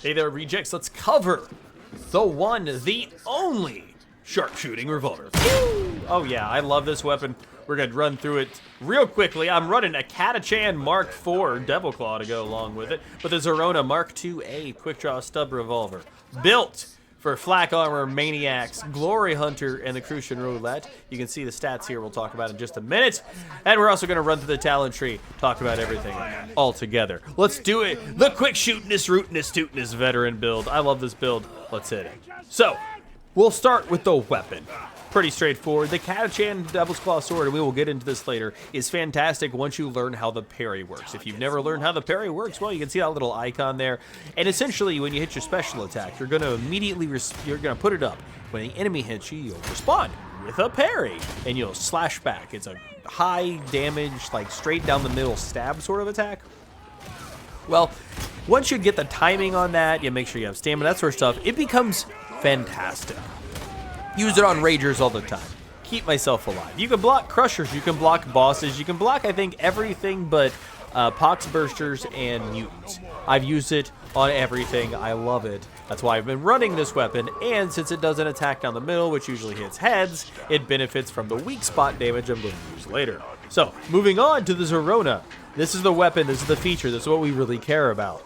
Hey there, rejects. Let's cover the one, the only sharpshooting revolver. Oh yeah, I love this weapon. We're gonna run through it real quickly. I'm running a Catachan Mark IV Devil Claw to go along with it, but the Zarona Mark IIA Quickdraw Stub Revolver, built for flak armor maniacs, glory hunter, and the Crucian roulette. You can see the stats here. We'll talk about in just a minute, and we're also gonna run through the talent tree, talk about everything all together. Let's do it. The quick shootin'est, rootin'est, tootin'est veteran build. I love this build. Let's hit it. So we'll start with the weapon. Pretty straightforward. The Catachan Devil's Claw Sword, and we will get into this later, is fantastic once you learn how the parry works. If you've never learned how the parry works, well, you can see that little icon there. And essentially, when you hit your special attack, you're going to immediately, you're going to put it up. When the enemy hits you, you'll respond with a parry, and you'll slash back. It's a high damage, like straight down the middle stab sort of attack. Well, once you get the timing on that, you make sure you have stamina, that sort of stuff, it becomes fantastic. Use it on ragers all the time. Keep myself alive. You can block crushers, you can block bosses, you can block, I think, everything but pox bursters and mutants. I've used it on everything. I love it. That's why I've been running this weapon, and since it doesn't attack down the middle, which usually hits heads, it benefits from the weak spot damage I'm going to use later. So, moving on to the Zarona. This is the weapon, this is the feature, this is what we really care about.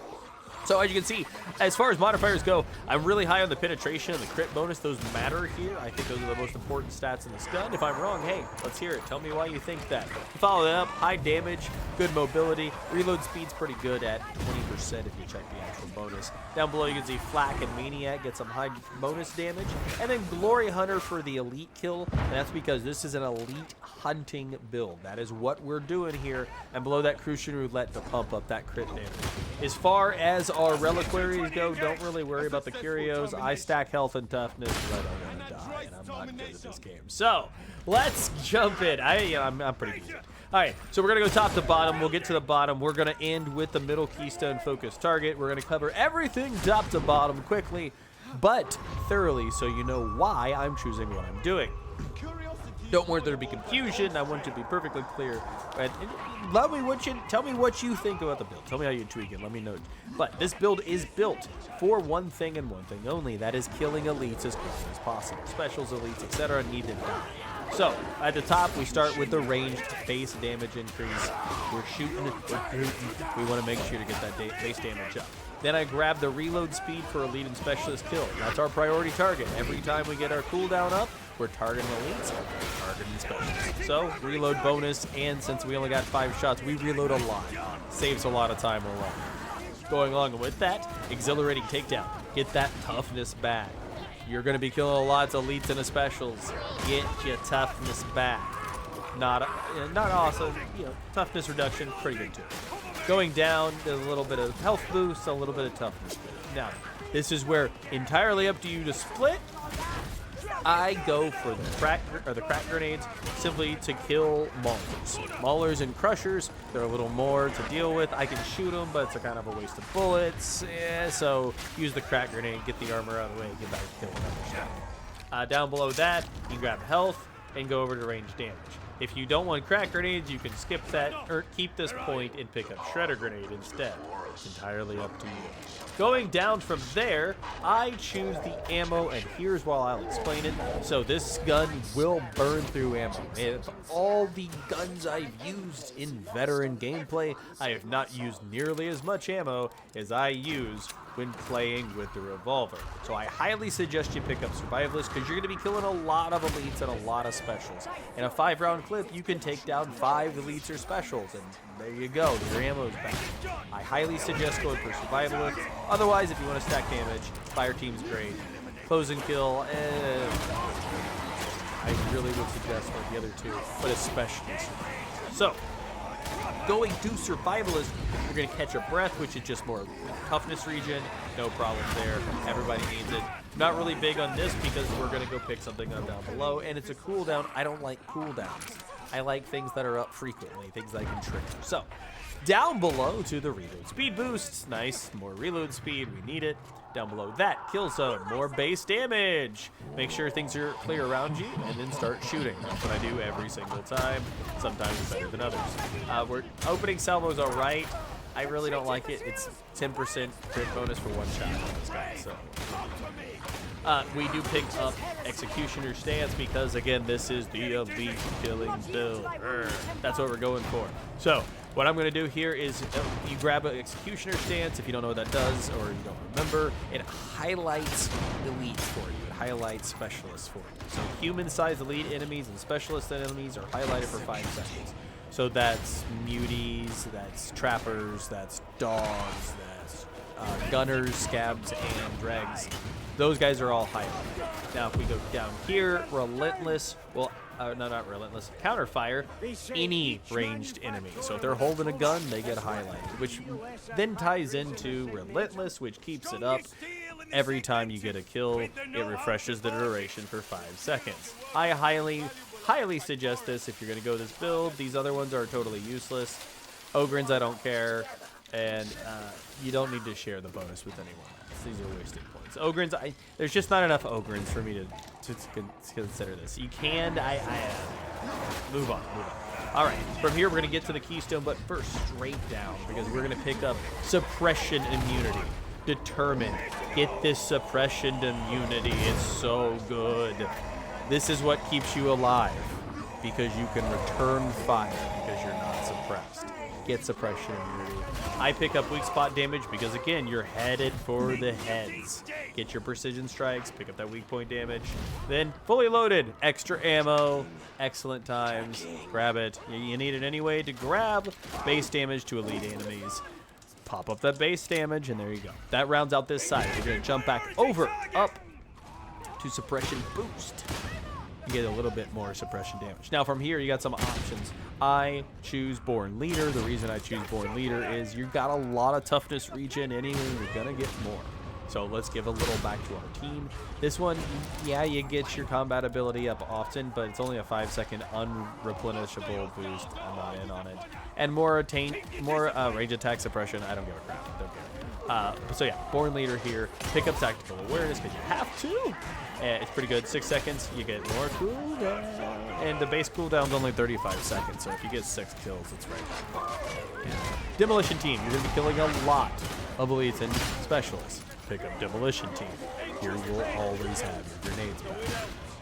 So as you can see, as far as modifiers go, I'm really high on the penetration and the crit bonus. Those matter here. I think those are the most important stats in this gun. If I'm wrong, hey, let's hear it. Tell me why you think that. Follow that up, high damage, good mobility. Reload speed's pretty good at 20% if you check the actual bonus. Down below you can see Flak and Maniac get some high bonus damage. And then Glory Hunter for the elite kill. And that's because this is an elite hunting build. That is what we're doing here. And below that Crucian Roulette to pump up that crit damage. As far as our reliquaries go, don't really worry about the curios. I stack health and toughness, but I'm gonna die, and I'm not good at this game. So let's jump in. I'm pretty good. All right, so we're gonna go top to bottom. We'll get to the bottom. We're gonna end with the middle keystone focus target. We're gonna cover everything top to bottom quickly, but thoroughly, so you know why I'm choosing what I'm doing. Don't want there to be confusion. I want to be perfectly clear. And tell me what you think about the build. Tell me how you tweak it. Let me know. But this build is built for one thing and one thing only. That is killing elites as quickly as possible. Specials, elites, etc. need to die. So at the top, we start with the ranged base damage increase. We're shooting. We want to make sure to get that base damage up. Then I grab the reload speed for elite and specialist kill. That's our priority target. Every time we get our cooldown up, we're targeting elites, we're targeting specialists. So, reload bonus, and since we only got 5 shots, we reload a lot. Saves a lot of time along. Going along with that, exhilarating takedown. Get that toughness back. You're going to be killing lots of elites and specials. Get your toughness back. Not awesome. You know, toughness reduction, pretty good too. Going down, there's a little bit of health boost, a little bit of toughness boost. Now, this is where entirely up to you to split. I go for the crack grenades simply to kill maulers. Maulers and crushers, they're a little more to deal with. I can shoot them, but it's a kind of a waste of bullets. Yeah, so use the crack grenade, get the armor out of the way, get back to killing other stuff. Down below that, you grab health and go over to range damage. If you don't want crack grenades, you can skip that or keep this point and pick up shredder grenade instead. It's entirely up to you. Going down from there, I choose the ammo, and here's why I'll explain it. So this gun will burn through ammo. And all the guns I've used in veteran gameplay, I have not used nearly as much ammo as I use when playing with the revolver. So I highly suggest you pick up Survivalist because you're going to be killing a lot of elites and a lot of specials. In a 5-round clip, you can take down 5 elites or specials, and there you go, your ammo's back. I highly suggest going for Survivalist. Otherwise, if you want to stack damage, Fire Team's great. Close and kill, I really would suggest like the other two, but especially Survivalist. So, going to Survivalist, you're going to catch a breath, which is just more toughness regen. No problem there. Everybody needs it. Not really big on this because we're going to go pick something up down below, and it's a cooldown. I don't like cooldowns. I like things that are up frequently, things I can trigger. So, down below to the reload speed boosts. Nice, more reload speed. We need it. Down below that, kill zone, more base damage. Make sure things are clear around you, and then start shooting. That's what I do every single time. Sometimes better than others. We're opening salvo's all right. I really don't like it. It's 10% crit bonus for one shot on this guy. So we do pick up Executioner Stance because, again, this is the elite killing build. That's what we're going for. So what I'm going to do here is you grab an Executioner Stance. If you don't know what that does or you don't remember, it highlights elites for you. It highlights specialists for you. So human-sized elite enemies and specialist enemies are highlighted for 5 seconds. So that's muties, that's trappers, that's dogs, that's gunners, scabs, and dregs. Those guys are all highlighted. Now, if we go down here, relentless, well, no, not relentless, counterfire any ranged enemy. So if they're holding a gun, they get highlighted, which then ties into relentless, which keeps it up. Every time you get a kill, it refreshes the duration for 5 seconds. I highly suggest this if you're going to go this build. These other ones are totally useless. Ogrins, I don't care. And you don't need to share the bonus with anyone else. These are wasted points. Ogrins, there's just not enough Ogrins for me to consider this. You can, move on. All right, from here we're going to get to the Keystone, but first straight down because we're going to pick up Suppression Immunity. Determined. Get this Suppression Immunity. It's so good. This is what keeps you alive because you can return fire because you're not suppressed. Get Suppression Immunity. I pick up weak spot damage because, again, you're headed for the heads. Get your precision strikes, pick up that weak point damage. Then, fully loaded, extra ammo, excellent times. Grab it. You need it anyway to grab base damage to elite enemies. Pop up that base damage, and there you go. That rounds out this side. We're going to jump back up to Suppression Boost. You get a little bit more suppression damage. Now from here, you got some options. I choose Born Leader. The reason I choose Born Leader is you've got a lot of toughness regen anyway. You're gonna get more. So let's give a little back to our team. This one, yeah, you get your combat ability up often, but it's only a 5-second unreplenishable boost. I'm not in on it. And more range attack suppression. I don't give a crap. Don't care. So yeah, Born Leader here. Pick up Tactical Awareness because you have to. It's pretty good. 6 seconds, you get more cooldown. And the base cooldown's only 35 seconds, so if you get 6 kills, it's right back. Yeah. Demolition Team, you're going to be killing a lot of elites and specialists. Pick up Demolition Team. Here you will always have your grenades back.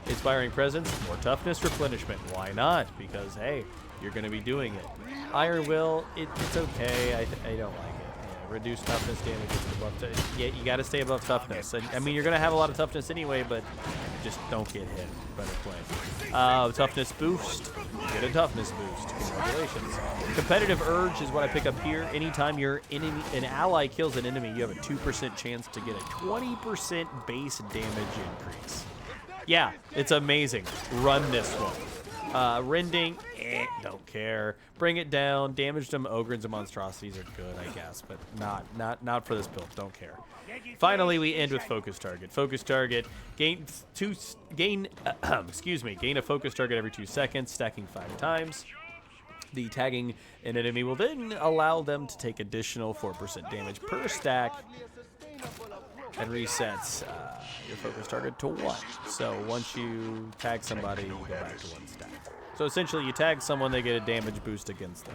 Inspiring Presence, more toughness replenishment. Why not? Because, hey, you're going to be doing it. Iron Will, it's okay. I don't like it. Reduce toughness damage above yeah, you got to stay above toughness. I mean, you're going to have a lot of toughness anyway, but just don't get hit. Better play. Toughness boost. Get a toughness boost. Congratulations. Competitive Urge is what I pick up here. Anytime an ally kills an enemy, you have a 2% chance to get a 20% base damage increase. Yeah, it's amazing. Run this one. Rending, don't care. Bring it down. Damage them. Ogrins and monstrosities are good, I guess, but not for this build. Don't care. Finally, we end with Focus Target. Focus Target gain a focus target every 2 seconds, stacking 5 times. The tagging an enemy will then allow them to take additional 4% damage per stack and resets your focus target to 1. So once you tag somebody, you go back to 1 stack. So essentially, you tag someone, they get a damage boost against them.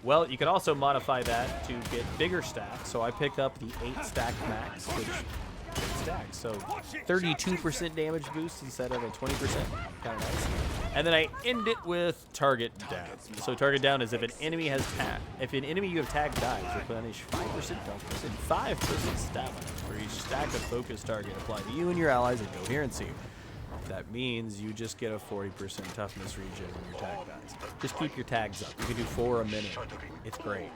Well, you can also modify that to get bigger stacks. So I pick up the 8 stack max, which 8 stacks. So 32% damage boost instead of a 20%. Kind of nice. And then I end it with Target Down. So Target Down is if an enemy has tagged. If an enemy you have tagged dies, replenish 5% toughness and 5% stamina for each stack of focus target applied to you and your allies in coherency. That means you just get a 40% toughness regen when your tag dies. Just keep your tags up. You can do 4 a minute. It's great.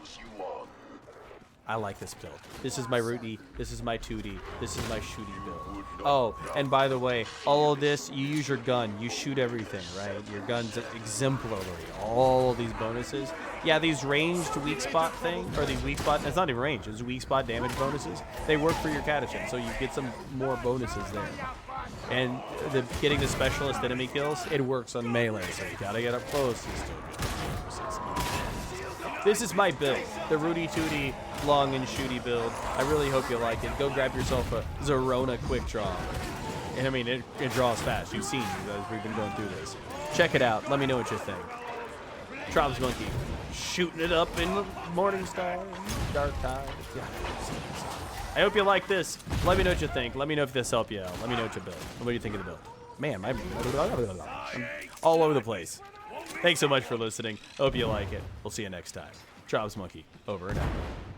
I like this build. This is my Rooty. This is my Tooty. This is my Shooty build. Oh, and by the way, all of this, you use your gun. You shoot everything, right? Your gun's exemplary. All of these bonuses. Yeah, these ranged weak spot thing, or these weak spot, it's not even range, it's weak spot damage bonuses. They work for your catechin, so you get some more bonuses there. And getting the specialist enemy kills, it works on melee, so you gotta get up close. You still get this is my build, the Rooty Tooty long and shooty build. I really hope you like it. Go grab yourself a Zarona Quickdraw. And I mean, it draws fast. You've seen, we've been going through this. Check it out. Let me know what you think. Trop's Monkey, shooting it up in the Morningstar, Darktide. Yeah. I hope you like this. Let me know what you think. Let me know if this helped you out. Let me know what you build. What do you think of the build? Man, I'm all over the place. Thanks so much for listening. Hope you like it. We'll see you next time. Trobs Monkey, over and out.